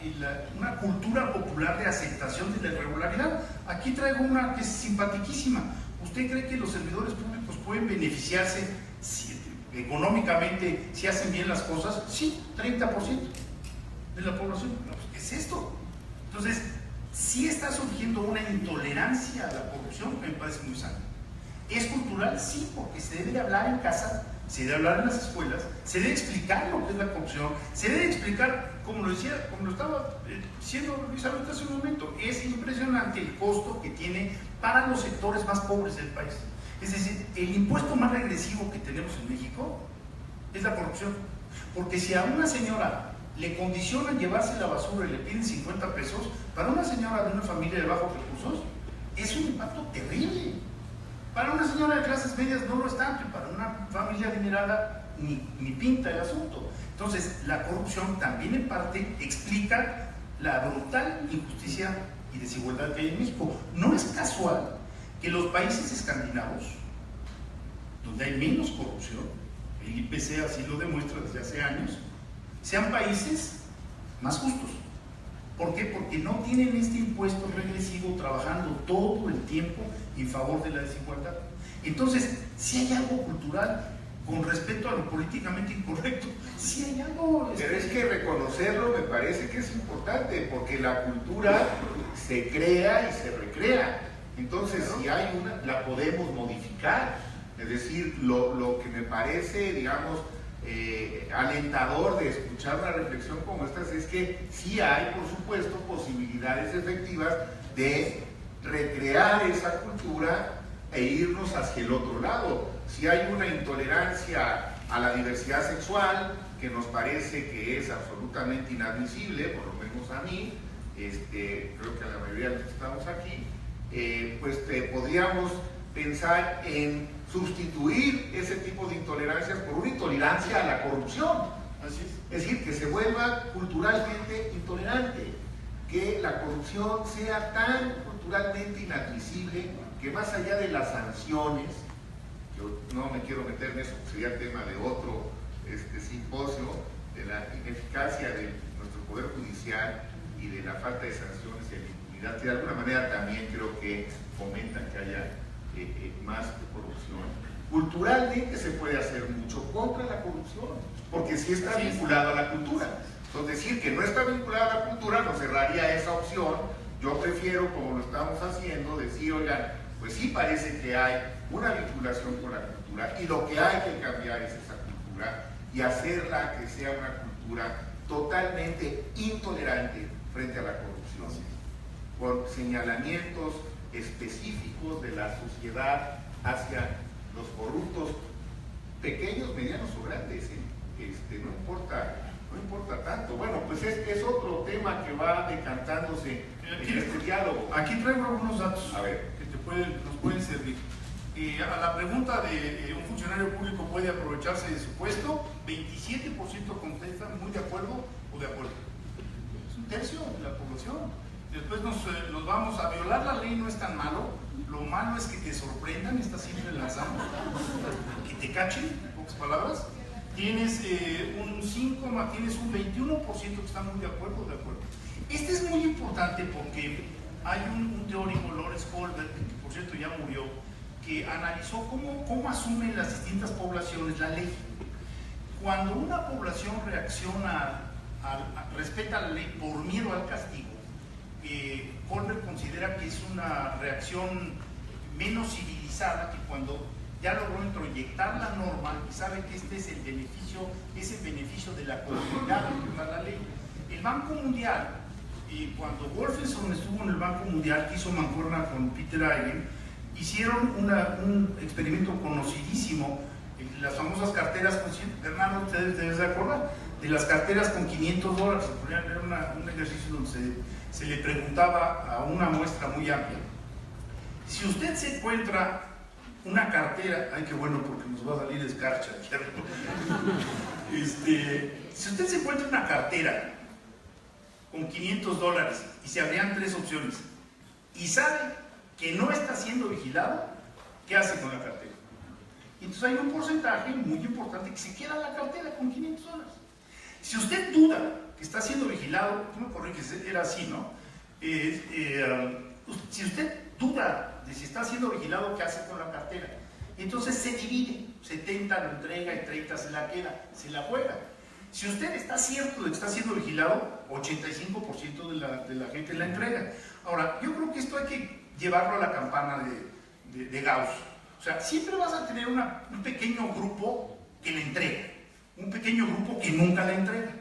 una cultura popular de aceptación de la irregularidad. Aquí traigo una que es simpaticísima. ¿Usted cree que los servidores públicos pueden beneficiarse económicamente si hacen bien las cosas? Sí, 30% de la población. No, pues, ¿qué es esto? Entonces, sí está surgiendo una intolerancia a la corrupción que me parece muy sana. ¿Es cultural? Sí, porque se debe de hablar en casa, se debe hablar en las escuelas, se debe explicar lo que es la corrupción, se debe explicar, como lo decía, como lo estaba diciendo Luis ahorita hace un momento, es impresionante el costo que tiene para los sectores más pobres del país. Es decir, el impuesto más regresivo que tenemos en México es la corrupción. Porque si a una señora le condicionan llevarse la basura y le piden 50 pesos, para una señora de una familia de bajos recursos es un impacto terrible. Para una señora de clases medias no lo es tanto, y para una familia adinerada ni pinta el asunto. Entonces, la corrupción también en parte explica la brutal injusticia y desigualdad que hay en México. No es casual que los países escandinavos, donde hay menos corrupción, el IPC así lo demuestra desde hace años, sean países más justos. ¿Por qué? Porque no tienen este impuesto regresivo trabajando todo el tiempo en favor de la desigualdad. Entonces, si hay algo cultural con respecto a lo políticamente incorrecto, si hay algo... Pero es que reconocerlo me parece que es importante, porque la cultura se crea y se recrea. Entonces, si hay una, la podemos modificar. Es decir, lo que me parece, digamos, alentador de escuchar una reflexión como esta es que sí hay, por supuesto, posibilidades efectivas de recrear esa cultura e irnos hacia el otro lado. Si hay una intolerancia a la diversidad sexual que nos parece que es absolutamente inadmisible, por lo menos a mí, creo que a la mayoría de los que estamos aquí, pues podríamos pensar en sustituir ese tipo de intolerancias por una intolerancia a la corrupción. Así Es decir, que se vuelva culturalmente intolerante, que la corrupción sea tan culturalmente inadmisible que más allá de las sanciones, yo no me quiero meter en eso, sería tema de otro simposio, de la ineficacia de nuestro Poder Judicial y de la falta de sanciones y de impunidad, que de alguna manera también creo que fomentan que haya más corrupción. Culturalmente se puede hacer mucho contra la corrupción, porque sí está vinculado a la cultura. Entonces, decir que no está vinculado a la cultura nos cerraría esa opción. Yo prefiero, como lo estamos haciendo, decir, oigan, pues sí parece que hay una vinculación con la cultura y lo que hay que cambiar es esa cultura y hacerla que sea una cultura totalmente intolerante frente a la corrupción, con señalamientos específicos de la sociedad hacia los corruptos, pequeños, medianos o grandes, no importa tanto. Bueno, pues es otro tema que va decantándose en este diálogo. Aquí traigo algunos datos A ver. que nos pueden servir. A la pregunta de un funcionario público puede aprovecharse de su puesto, 27% contestan muy de acuerdo o de acuerdo. Es un tercio de la población. Después nos vamos a violar la ley, no es tan malo. Lo malo es que te sorprendan, esta siempre lanzamos, que te cachen, en pocas palabras. Tienes tienes un 21% que están muy de acuerdo. Este es muy importante porque hay un teórico, Lawrence Kohlberg, que por cierto ya murió, que analizó cómo asumen las distintas poblaciones la ley. Cuando una población reacciona, respeta la ley por miedo al castigo, Kohlberg considera que es una reacción menos civilizada que cuando ya logró introyectar la norma y sabe que este es el beneficio de la comunidad que da la ley. El Banco Mundial, cuando Wolfenson estuvo en el Banco Mundial, que hizo mancuerna con Peter Eigen, hicieron un experimento conocidísimo, las famosas carteras conscientes. Bernardo, ustedes deben de acordar, de las carteras con $500. Era un ejercicio donde se le preguntaba a una muestra muy amplia: si usted se encuentra una cartera, ay qué bueno porque nos va a salir escarcha, si usted se encuentra una cartera con $500 y se abrían 3 opciones y sabe que no está siendo vigilado, ¿qué hace con la cartera? Entonces hay un porcentaje muy importante que se queda en la cartera con $500. Si usted duda que está siendo vigilado, tú me corriges, era así, ¿no? Si usted duda de si está siendo vigilado, ¿qué hace con la cartera? Entonces se divide, 70 lo entrega y 30 se la queda, se la juega. Si usted está cierto de que está siendo vigilado, 85% de la gente la entrega. Ahora, yo creo que esto hay que llevarlo a la campana de Gauss. O sea, siempre vas a tener un pequeño grupo que le entrega, un pequeño grupo que nunca le entrega.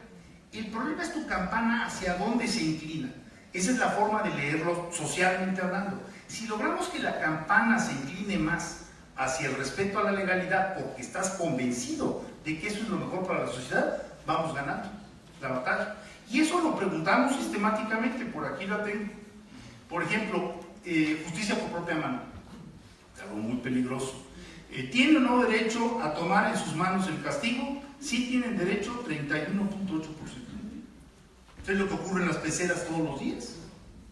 El problema es tu campana hacia dónde se inclina. Esa es la forma de leerlo socialmente hablando. Si logramos que la campana se incline más hacia el respeto a la legalidad porque estás convencido de que eso es lo mejor para la sociedad, vamos ganando la batalla. Y eso lo preguntamos sistemáticamente, por aquí la tengo. Por ejemplo, justicia por propia mano, algo muy peligroso. ¿Tiene o no derecho a tomar en sus manos el castigo? Sí tienen derecho, 31.8%. Es lo que ocurre en las peceras todos los días,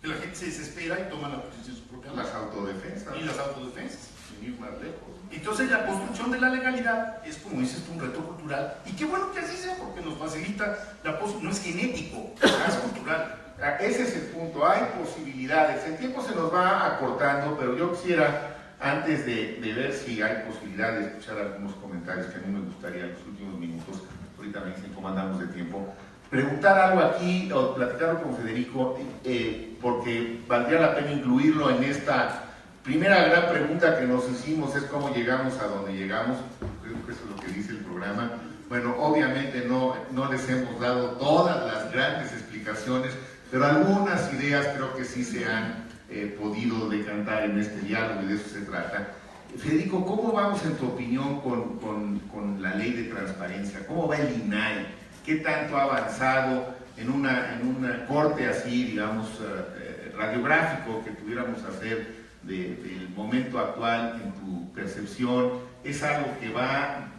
que la gente se desespera y toma la justicia en su propia mano. Las autodefensas. Y las autodefensas. Sin ir más lejos. Entonces la construcción de la legalidad es, como dices tú, un reto cultural, y qué bueno que así sea porque nos facilita la posibilidad. No es genético, es cultural. Ese es el punto, hay posibilidades. El tiempo se nos va acortando, pero yo quisiera, antes de ver si hay posibilidad de escuchar algunos comentarios que a mí me gustaría en los últimos minutos, ahorita me dicen cómo andamos de tiempo, preguntar algo aquí o platicarlo con Federico, porque valdría la pena incluirlo en esta primera gran pregunta que nos hicimos, es cómo llegamos a donde llegamos. Creo que eso es lo que dice el programa. Bueno, obviamente no les hemos dado todas las grandes explicaciones, pero algunas ideas creo que sí se han podido decantar en este diálogo y de eso se trata. Federico, ¿cómo vamos en tu opinión con la ley de transparencia? ¿Cómo va el INAI? ¿Qué tanto ha avanzado en una corte así, digamos, radiográfico que pudiéramos hacer del momento actual en tu percepción? ¿Es algo que va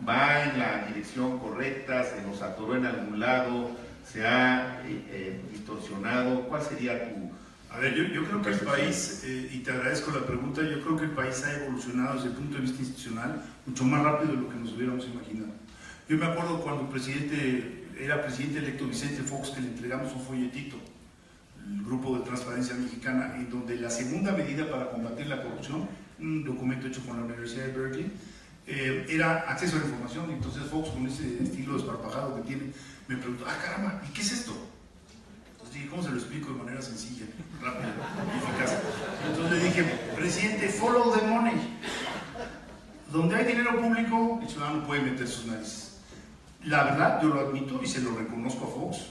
en la dirección correcta? ¿Se nos atoró en algún lado? ¿Se ha distorsionado? ¿Cuál sería tu...? A ver, yo creo que el país, y te agradezco la pregunta, yo creo que el país ha evolucionado desde el punto de vista institucional mucho más rápido de lo que nos hubiéramos imaginado. Yo me acuerdo cuando era presidente electo Vicente Fox, que le entregamos un folletito, el Grupo de Transparencia Mexicana, en donde la segunda medida para combatir la corrupción, un documento hecho con la Universidad de Berkeley, era acceso a la información. Y entonces Fox, con ese estilo desparpajado que tiene, me preguntó: ah, caramba, ¿y qué es esto? Entonces dije: ¿cómo se lo explico de manera sencilla, rápida y eficaz? Entonces le dije: presidente, follow the money. Donde hay dinero público, el ciudadano puede meter sus narices. La verdad, yo lo admito y se lo reconozco a Fox.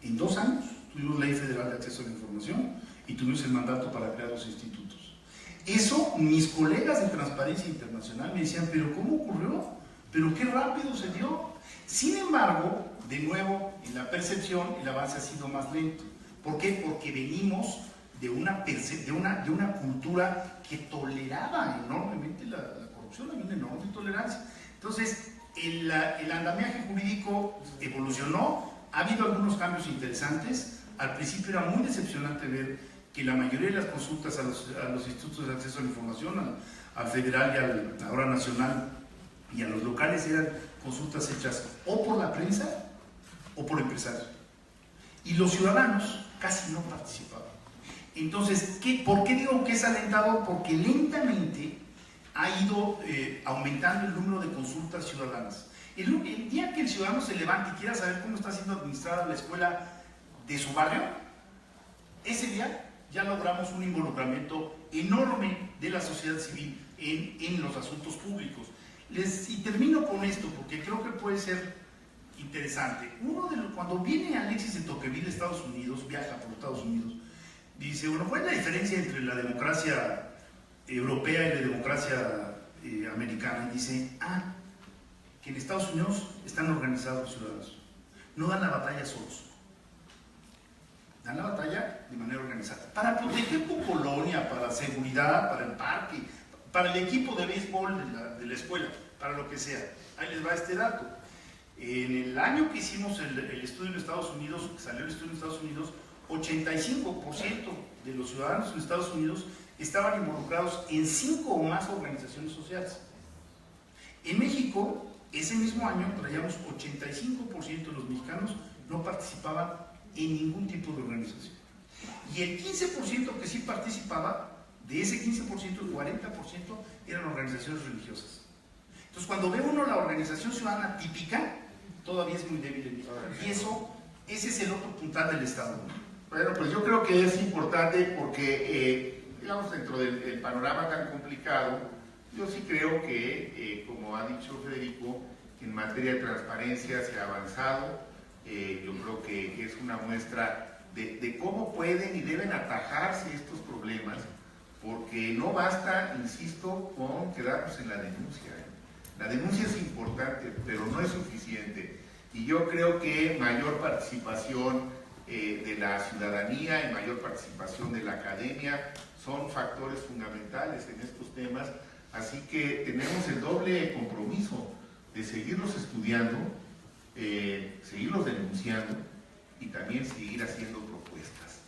En 2 años tuvimos ley federal de acceso a la información y tuvimos el mandato para crear los institutos. Eso, mis colegas de Transparencia Internacional me decían: ¿pero cómo ocurrió? ¿Pero qué rápido se dio? Sin embargo, de nuevo, en la percepción, el avance ha sido más lento. ¿Por qué? Porque venimos de una cultura que toleraba enormemente la corrupción, había una enorme tolerancia. Entonces, el andamiaje jurídico evolucionó, ha habido algunos cambios interesantes. Al principio era muy decepcionante ver que la mayoría de las consultas a los institutos de acceso a la información, al federal y al ahora nacional y a los locales, eran consultas hechas o por la prensa o por empresarios. Y los ciudadanos casi no participaban. Entonces, ¿por qué digo que es alentador? Porque lentamente ha ido aumentando el número de consultas ciudadanas. El día que el ciudadano se levante y quiera saber cómo está siendo administrada la escuela de su barrio, ese día ya logramos un involucramiento enorme de la sociedad civil en los asuntos públicos. Y termino con esto porque creo que puede ser interesante. Cuando viene Alexis de Tocqueville de Estados Unidos, viaja por Estados Unidos, dice: bueno, ¿cuál es la diferencia entre la democracia europea y la democracia americana? Y dice: que en Estados Unidos están organizados los ciudadanos, no dan la batalla solos. Dan la batalla de manera organizada. Para proteger tu colonia, para seguridad, para el parque, para el equipo de béisbol de la escuela, para lo que sea. Ahí les va este dato. En el año que hicimos el estudio en Estados Unidos, que salió el estudio en Estados Unidos, 85% de los ciudadanos en Estados Unidos estaban involucrados en 5 o más organizaciones sociales. En México, ese mismo año, traíamos 85% de los mexicanos no participaban en ningún tipo de organización. Y el 15% que sí participaba, de ese 15%, el 40% eran organizaciones religiosas. Entonces, cuando ve uno la organización ciudadana típica, todavía es muy débil en México. Y ese es el otro puntal del Estado, ¿no? Bueno, pues yo creo que es importante porque, digamos, dentro del panorama tan complicado, yo sí creo que, como ha dicho Federico, en materia de transparencia se ha avanzado. Yo creo que es una muestra de cómo pueden y deben atajarse estos problemas, porque no basta, insisto, con quedarnos en la denuncia. La denuncia es importante, pero no es suficiente. Y yo creo que mayor participación de la ciudadanía y mayor participación de la academia son factores fundamentales en estos temas. Así que tenemos el doble compromiso de seguirlos estudiando, seguirlos denunciando y también seguir haciendo propuestas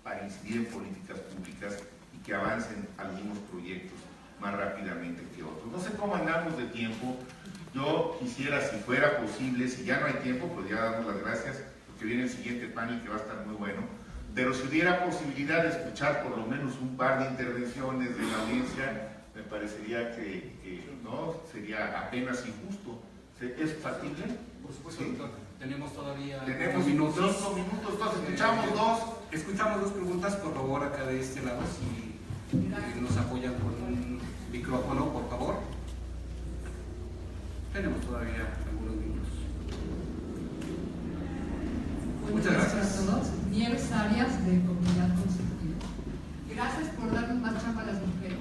para incidir en políticas públicas y que avancen algunos proyectos más rápidamente que otros. No sé cómo andamos de tiempo. Yo quisiera, si fuera posible, si ya no hay tiempo, pues ya damos las gracias, porque viene el siguiente panel que va a estar muy bueno. Pero si hubiera posibilidad de escuchar por lo menos un par de intervenciones de la audiencia, me parecería que no sería apenas injusto. ¿Es factible? Por supuesto, doctor. Tenemos todavía 5 minutos. 5 minutos, entonces escuchamos dos. Escuchamos 2 preguntas, por favor, acá de este lado, si nos apoyan con un micrófono, por favor. Tenemos todavía algunos minutos. Muchas gracias a todos. Nieves Arias, de Comunidad Consultiva. Gracias por darnos más chamba a las mujeres.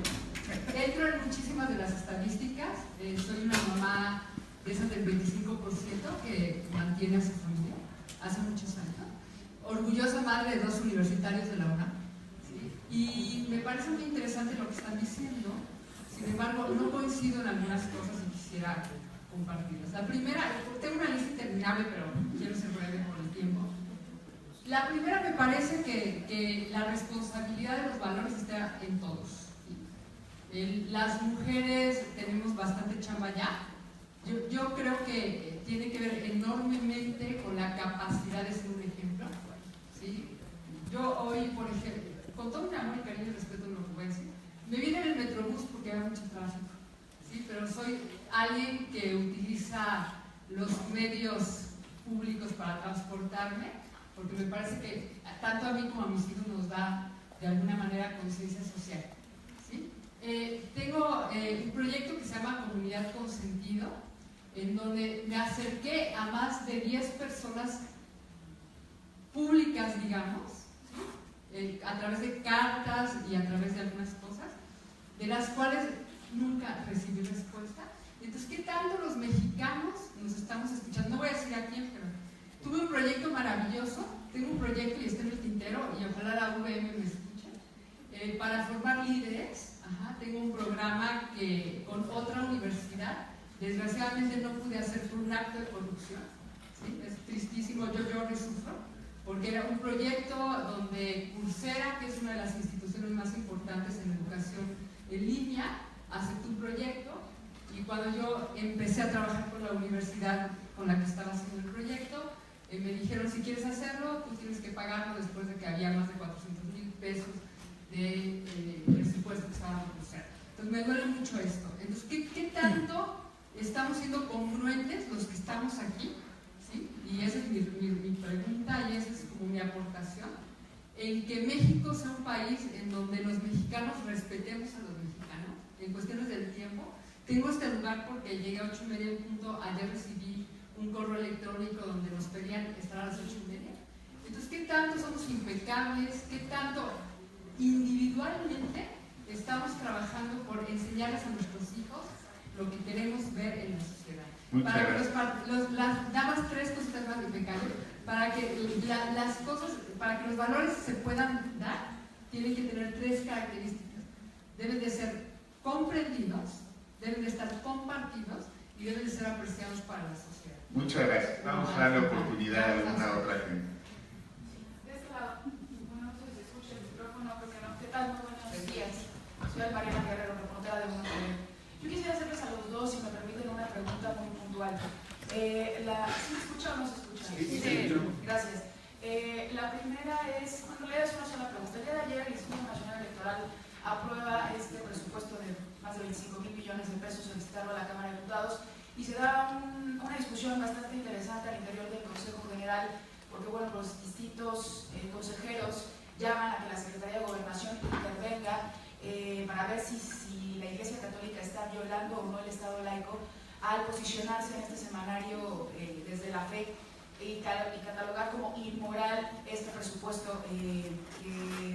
Entro en muchísimas de las estadísticas. Soy una mamá de esas del 25% que mantiene a su familia hace muchos años. Orgullosa madre de 2 universitarios de la UNAM. ¿Sí? Y me parece muy interesante lo que están diciendo. Sin embargo, no coincido en algunas cosas y quisiera compartirlas. La primera, tengo una lista interminable, pero quiero ser breve por el tiempo. La primera, me parece que la responsabilidad de los valores está en todos. ¿Sí? Las mujeres tenemos bastante chamba ya. Yo creo que tiene que ver enormemente con la capacidad de ser un ejemplo. ¿Sí? Yo hoy, por ejemplo, con todo mi amor y cariño y respeto en lo que voy a decir, me viene en el metrobús porque hay mucho tráfico. ¿Sí? Pero soy alguien que utiliza los medios públicos para transportarme, porque me parece que tanto a mí como a mis hijos nos da de alguna manera conciencia social. ¿Sí? Tengo un proyecto que se llama Comunidad Consentido, en donde me acerqué a más de 10 personas públicas, digamos, ¿sí? A través de cartas y a través de algunas cosas, de las cuales nunca recibí respuesta. Entonces, ¿qué tanto los mexicanos nos estamos escuchando? No voy a decir a quién, pero tuve un proyecto maravilloso, tengo un proyecto y está en el tintero, y ojalá la UVM me escuche, para formar líderes. Tengo un programa que con otra universidad, desgraciadamente no pude hacer por un acto de corrupción. ¿Sí? Es tristísimo, yo le sufro, porque era un proyecto donde Coursera, que es una de las instituciones más importantes en educación en línea, aceptó un proyecto, y cuando yo empecé a trabajar con la universidad con la que estaba haciendo el proyecto, me dijeron, si quieres hacerlo, tú tienes que pagarlo, después de que había más de 400,000 pesos de presupuesto que estaba por Coursera. Entonces me duele mucho esto. Entonces, ¿qué tanto estamos siendo congruentes los que estamos aquí? ¿Sí? Y esa es mi pregunta, y esa es como mi aportación, en que México sea un país en donde los mexicanos respetemos a los mexicanos en cuestiones del tiempo. Tengo este lugar porque llegué a 8:30 en punto. Ayer recibí un correo electrónico donde nos pedían estar a las 8:30. Entonces, ¿qué tanto somos impecables? ¿Qué tanto individualmente estamos trabajando por enseñarles a nuestros hijos lo que queremos ver en la sociedad? Muchas para gracias. que nada más 3 cositas más, becario, para que las cosas, para que los valores se puedan dar, tienen que tener 3 características. Deben de ser comprendidos, deben de estar compartidos y deben de ser apreciados para la sociedad. Muchas gracias. Vamos a darle oportunidad a alguna otra gente. De este lado, bueno, no sé si se escucha el micrófono, creo que no. ¿Qué tal? Muy buenos días. Soy Mariana Guerrero, reportera de Uno TV. Yo quisiera hacerles a los dos, si me permiten, una pregunta muy puntual. ¿Sí se escucha o no se escucha? Sí. Gracias. La primera es, bueno, en realidad es una sola pregunta. El día de ayer el Instituto Nacional Electoral aprueba este presupuesto de más de 25.000 millones de pesos solicitado a la Cámara de Diputados y se da una discusión bastante interesante al interior del Consejo General, porque bueno, los distintos consejeros llaman a que la Secretaría de Gobernación intervenga para ver si la Iglesia Católica está violando o no el Estado laico al posicionarse en este semanario desde la fe y catalogar como inmoral este presupuesto que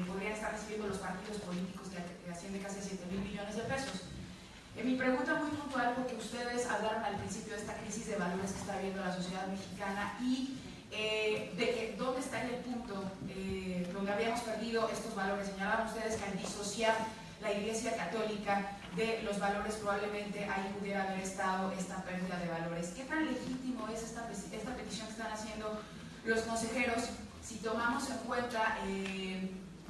podrían estar recibiendo los partidos políticos que asciende casi a 7.000 millones de pesos. Mi pregunta muy puntual, porque ustedes hablaron al principio de esta crisis de valores que está viviendo la sociedad mexicana y de que dónde estaría el punto donde habíamos perdido estos valores. Señalaban ustedes que al disociar la Iglesia Católica de los valores probablemente ahí pudiera haber estado esta pérdida de valores. ¿Qué tan legítimo es esta petición que están haciendo los consejeros si tomamos en cuenta,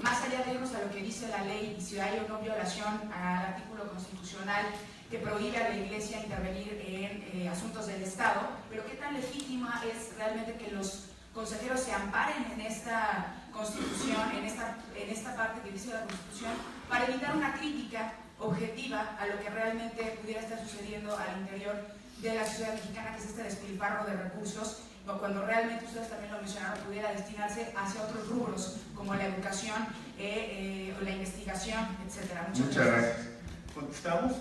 más allá de irnos a lo que dice la ley y si hay o no violación al artículo constitucional que prohíbe a la Iglesia intervenir en asuntos del Estado, pero qué tan legítima es realmente que los consejeros se amparen en esta Constitución, en esta parte que dice la Constitución, para evitar una crítica objetiva a lo que realmente pudiera estar sucediendo al interior de la sociedad mexicana, que es este despilfarro de recursos, o cuando realmente ustedes también lo mencionaron, pudiera destinarse hacia otros rubros, como la educación o la investigación, etcétera. Muchas gracias. ¿Contestamos?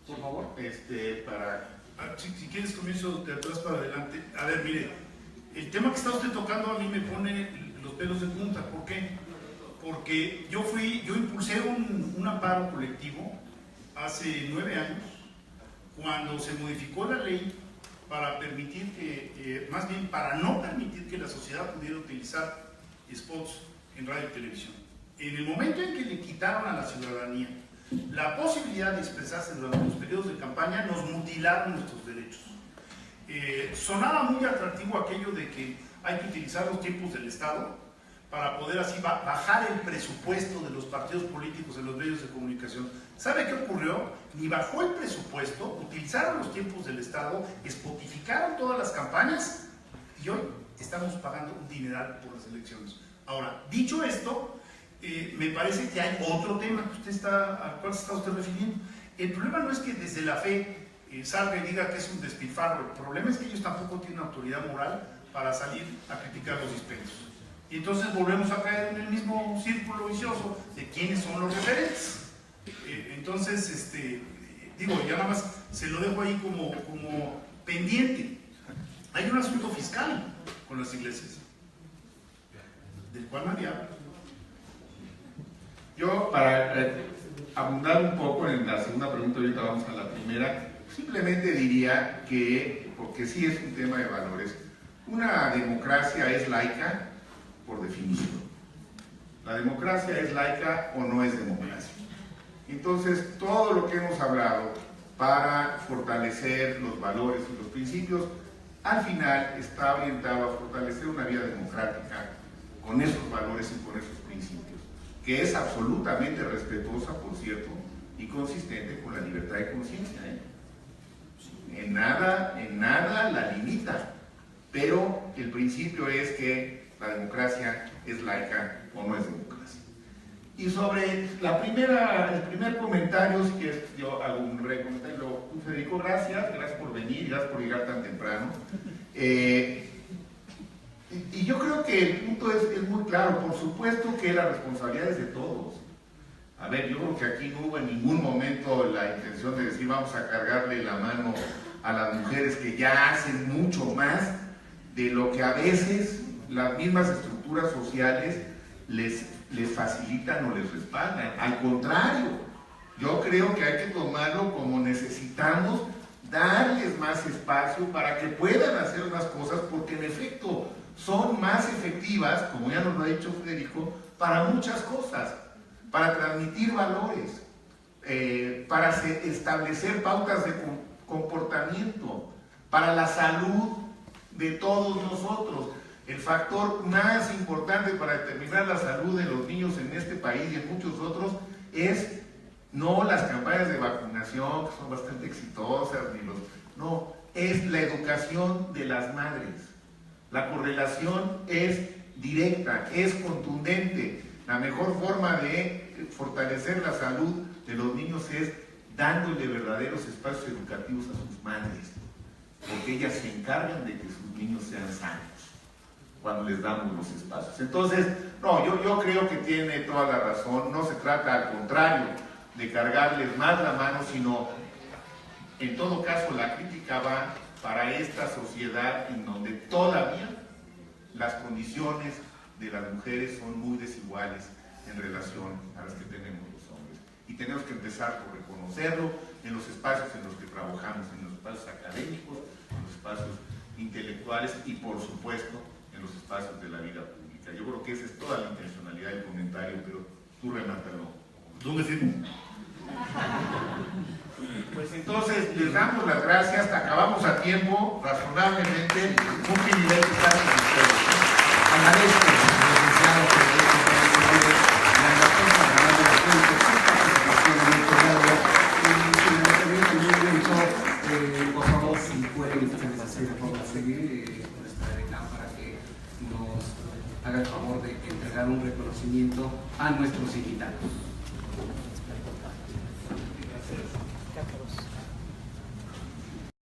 Por favor. Si quieres comienzo de atrás para adelante. A ver, mire, el tema que está usted tocando a mí me pone los pelos de punta. ¿Por qué? Porque yo impulsé un amparo colectivo hace 9 años, cuando se modificó la ley para permitir que, más bien para no permitir que la sociedad pudiera utilizar spots en radio y televisión. En el momento en que le quitaron a la ciudadanía la posibilidad de expresarse durante los periodos de campaña, nos mutilaron nuestros derechos. Sonaba muy atractivo aquello de que hay que utilizar los tiempos del Estado para poder así bajar el presupuesto de los partidos políticos en los medios de comunicación. ¿Sabe qué ocurrió? Ni bajó el presupuesto, utilizaron los tiempos del Estado, spotificaron todas las campañas y hoy estamos pagando un dineral por las elecciones. Ahora, dicho esto, me parece que hay otro tema al cual se está usted refiriendo. El problema no es que desde la fe salga y diga que es un despilfarro. El problema es que ellos tampoco tienen autoridad moral para salir a criticar los dispendios. Y entonces volvemos a caer en el mismo círculo vicioso de quiénes son los referentes. Entonces, digo, ya nada más se lo dejo ahí como pendiente. Hay un asunto fiscal con las iglesias, del cual nadie habla. Yo, para abundar un poco en la segunda pregunta, ahorita vamos a la primera, simplemente diría que, porque sí es un tema de valores, una democracia es laica por definición. La democracia es laica o no es democracia. Entonces, todo lo que hemos hablado para fortalecer los valores y los principios, al final está orientado a fortalecer una vida democrática con esos valores y con esos principios, que es absolutamente respetuosa, por cierto, y consistente con la libertad de conciencia. En nada la limita, pero el principio es que la democracia es laica o no es democracia. Y sobre el primer comentario, si quieres, yo hago un comentario. Federico, gracias por venir, gracias por llegar tan temprano. Y yo creo que el punto es muy claro. Por supuesto que la responsabilidad es de todos. A ver, yo creo que aquí no hubo en ningún momento la intención de decir vamos a cargarle la mano a las mujeres que ya hacen mucho más de lo que a veces las mismas estructuras sociales les facilitan o les respaldan. Al contrario, yo creo que hay que tomarlo como necesitamos darles más espacio para que puedan hacer más cosas, porque en efecto son más efectivas, como ya nos lo ha dicho Federico, para muchas cosas, para transmitir valores, para establecer pautas de comportamiento, para la salud de todos nosotros. El factor más importante para determinar la salud de los niños en este país y en muchos otros es no las campañas de vacunación, que son bastante exitosas, no, es la educación de las madres. La correlación es directa, es contundente. La mejor forma de fortalecer la salud de los niños es dándole verdaderos espacios educativos a sus madres, porque ellas se encargan de que sus niños sean sanos cuando les damos los espacios. Entonces, no, yo creo que tiene toda la razón. No se trata, al contrario, de cargarles más la mano, sino, en todo caso, la crítica va para esta sociedad en donde todavía las condiciones de las mujeres son muy desiguales en relación a las que tenemos los hombres. Y tenemos que empezar por reconocerlo en los espacios en los que trabajamos, en los espacios académicos, en los espacios intelectuales y, por supuesto, en los espacios de la vida pública. Yo creo que esa es toda la intencionalidad del comentario, pero tú remátalo. ¿Dónde firmo? Pues entonces les damos las gracias, acabamos a tiempo, razonablemente. Un privilegio estar con ustedes. Agradezco al licenciado Federico Pérez la respuesta a la participación en el programa. Si me permiten, por favor, si pueden ustedes hacer el favor de seguir con esta decana para que nos haga el favor de entregar un reconocimiento a nuestros invitados.